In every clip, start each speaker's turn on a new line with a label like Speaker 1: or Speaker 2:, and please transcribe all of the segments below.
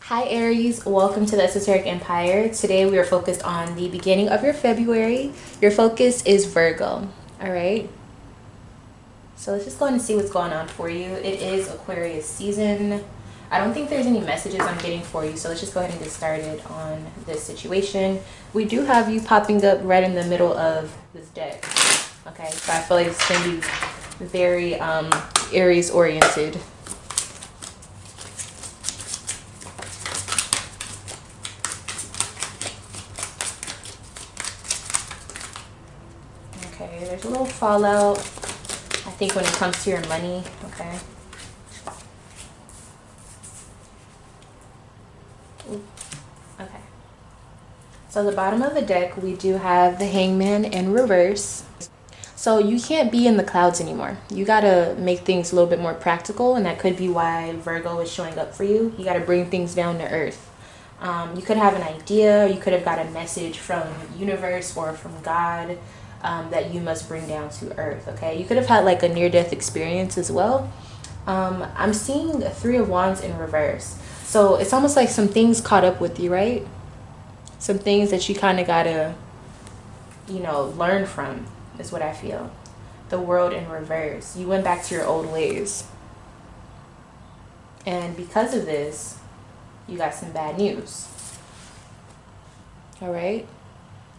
Speaker 1: Hi Aries, welcome to the Esoteric Empire. Today we are focused on the beginning of your February. Your focus is Virgo, all right? So let's just go ahead and see what's going on for you. It is Aquarius season. I don't think there's any messages I'm getting for you, so let's just go ahead and get started on this situation. We do have you popping up right in the middle of this deck, okay? So I feel like it's going to be very Aries oriented. Okay, there's a little fallout, I think, when it comes to your money, okay? Ooh, okay. So the bottom of the deck, we do have the Hangman in reverse. So you can't be in the clouds anymore. You gotta make things a little bit more practical, and that could be why Virgo is showing up for you. You gotta bring things down to earth. You could have an idea, you could have got a message from the universe or from God, that you must bring down to earth, okay? You could have had like a near-death experience as well. I'm seeing the Three of Wands in reverse. So it's almost like some things caught up with you, right? Some things that you kind of gotta, learn from is what I feel. The World in reverse. You went back to your old ways. And because of this, you got some bad news. All right?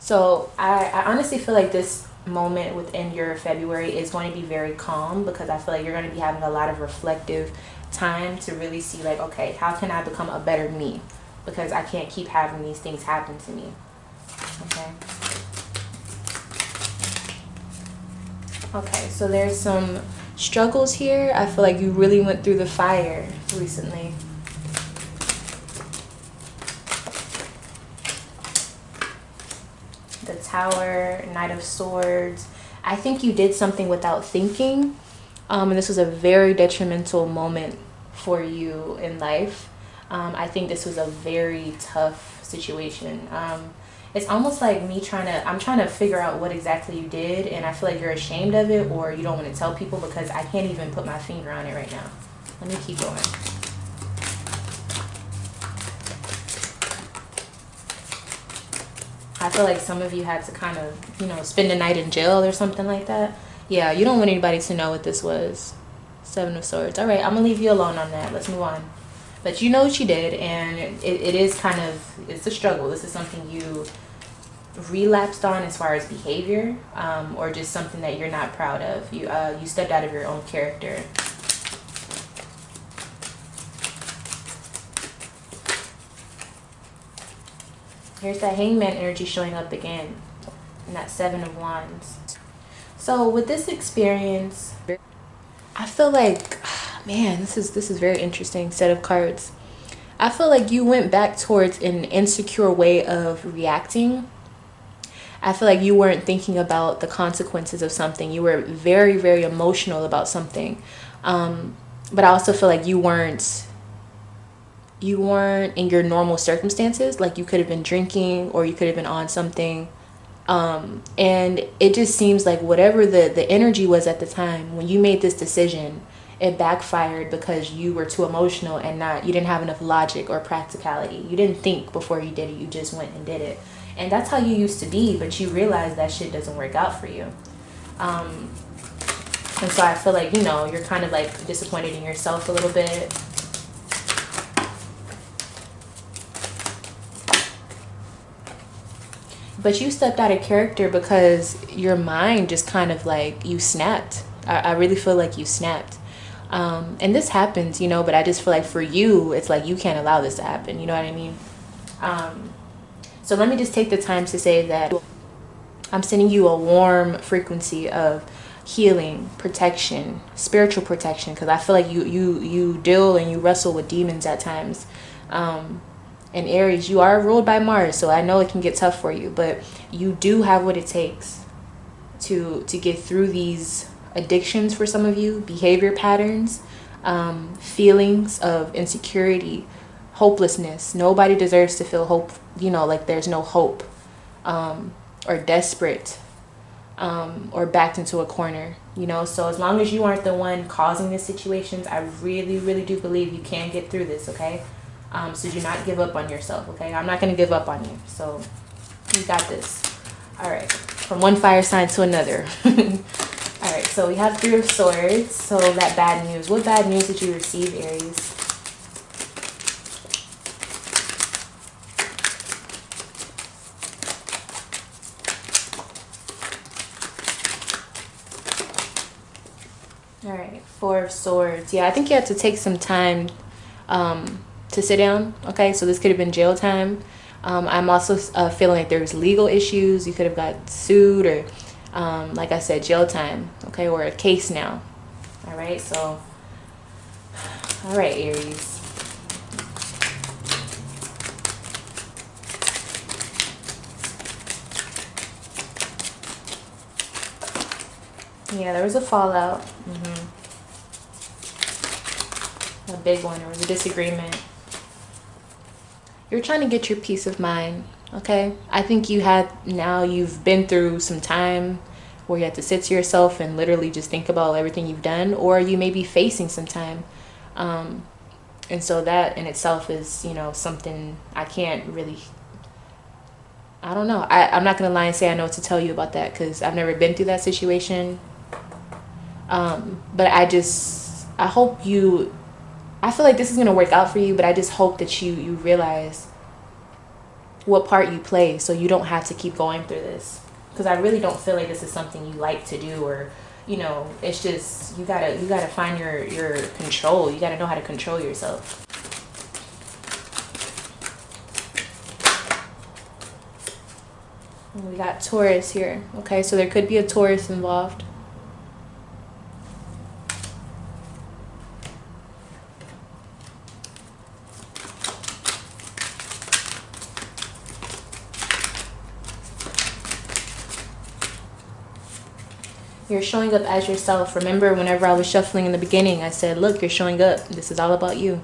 Speaker 1: So I honestly feel like this moment within your February is going to be very calm, because I feel like you're going to be having a lot of reflective time to really see like, okay, how can I become a better me? Because I can't keep having these things happen to me. Okay. Okay, so there's some struggles here. I feel like you really went through the fire recently. The Tower, Knight of Swords. I think you did something without thinking, and this was a very detrimental moment for you in life. I think this was a very tough situation. It's almost like I'm trying to figure out what exactly you did, and I feel like you're ashamed of it, or you don't want to tell people, because I can't even put my finger on it right now. Let me keep going. I feel like some of you had to kind of, spend the night in jail or something like that. Yeah, you don't want anybody to know what this was. Seven of Swords. All right, I'm going to leave you alone on that. Let's move on. But you know what you did, and it is kind of, it's a struggle. This is something you relapsed on as far as behavior, or just something that you're not proud of. You stepped out of your own character. Here's that Hangman energy showing up again, and that Seven of Wands. So with this experience, I feel like, man, this is very interesting set of cards. I feel like you went back towards an insecure way of reacting. I feel like you weren't thinking about the consequences of something. You were very, very emotional about something. But I also feel like you weren't in your normal circumstances. Like, you could have been drinking, or you could have been on something, and it just seems like whatever the energy was at the time when you made this decision, it backfired because you were too emotional, and you didn't have enough logic or practicality. You didn't think before you did it. You just went and did it. And that's how you used to be, but you realize that shit doesn't work out for you. And so I feel like, you're kind of like disappointed in yourself a little bit. But you stepped out of character because your mind just kind of like, you snapped. I really feel like you snapped. And this happens, but I just feel like for you, it's like you can't allow this to happen. You know what I mean? So let me just take the time to say that I'm sending you a warm frequency of healing, protection, spiritual protection, because I feel like you deal and you wrestle with demons at times. And Aries, you are ruled by Mars, so I know it can get tough for you, but you do have what it takes to get through these addictions for some of you, behavior patterns, feelings of insecurity, hopelessness. Nobody deserves to feel hope, like there's no hope, or desperate, or backed into a corner, so as long as you aren't the one causing the situations, I really, really do believe you can get through this, okay? So do not give up on yourself, okay? I'm not going to give up on you. So you got this. All right. From one fire sign to another. All right. So we have 3 of Swords. So that bad news. What bad news did you receive, Aries? All right. 4 of Swords. Yeah, I think you have to take some time to sit down. Okay, so this could have been jail time. I'm also feeling like there's legal issues. You could have got sued, or like I said, jail time. Okay, or a case now. All right, so all right, Aries. Yeah, there was a fallout. A big one. There was a disagreement. You're trying to get your peace of mind, okay? I think you've been through some time where you have to sit to yourself and literally just think about everything you've done, or you may be facing some time. And so that in itself is, something I can't really, I don't know. I'm not going to lie and say I know what to tell you about that, because I've never been through that situation. But I feel like this is going to work out for you, but I just hope that you realize what part you play, so you don't have to keep going through this. Because I really don't feel like this is something you like to do, or, it's just, you gotta find your control. You gotta know how to control yourself. And we got Taurus here. Okay, so there could be a Taurus involved. You're showing up as yourself. Remember, whenever I was shuffling in the beginning, I said, look, you're showing up. This is all about you.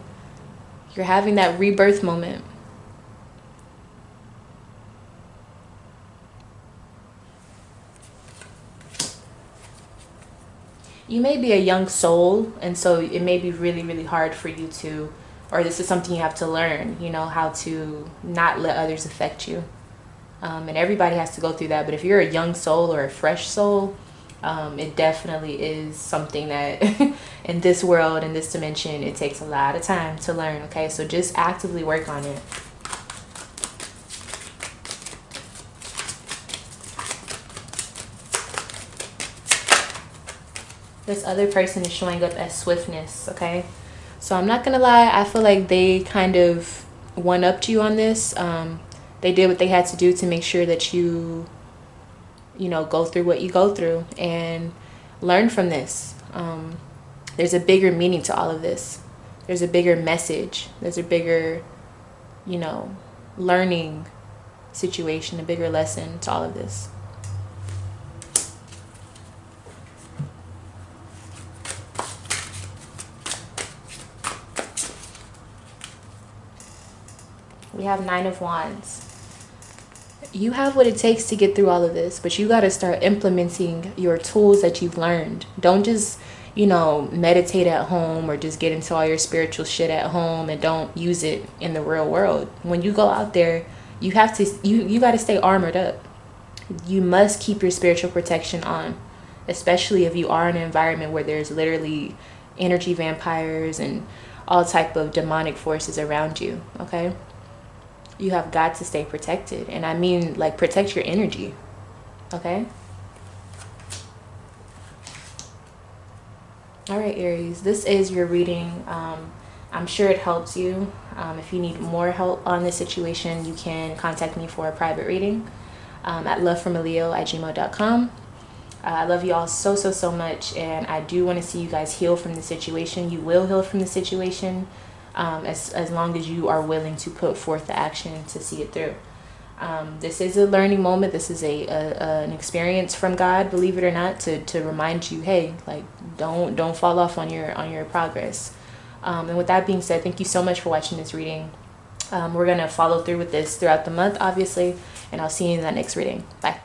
Speaker 1: You're having that rebirth moment. You may be a young soul, and so it may be really, really hard for you to, or this is something you have to learn, how to not let others affect you. And everybody has to go through that. But if you're a young soul or a fresh soul, it definitely is something that in this world, in this dimension, it takes a lot of time to learn. Okay, so just actively work on it. This other person is showing up as swiftness. Okay, so I'm not gonna lie, I feel like they kind of one-upped you on this. They did what they had to do to make sure that you go through what you go through and learn from this. There's a bigger meaning to all of this. There's a bigger message. There's a bigger, learning situation, a bigger lesson to all of this. We have 9 of Wands. You have what it takes to get through all of this, but you got to start implementing your tools that you've learned. Don't just, meditate at home or just get into all your spiritual shit at home and don't use it in the real world. When you go out there, you have to, you got to stay armored up. You must keep your spiritual protection on, especially if you are in an environment where there's literally energy vampires and all type of demonic forces around you. Okay. You have got to stay protected. And I mean, like, protect your energy. Okay? All right, Aries. This is your reading. I'm sure it helps you. If you need more help on this situation, you can contact me for a private reading at lovefromaleo@gmail.com. I love you all so, so, so much. And I do want to see you guys heal from the situation. You will heal from the situation. As long as you are willing to put forth the action to see it through. This is a learning moment. This is an experience from God, believe it or not, to remind you, hey, like, don't fall off on your progress. And with that being said, thank you so much for watching this reading. We're gonna follow through with this throughout the month, obviously, and I'll see you in that next reading. Bye.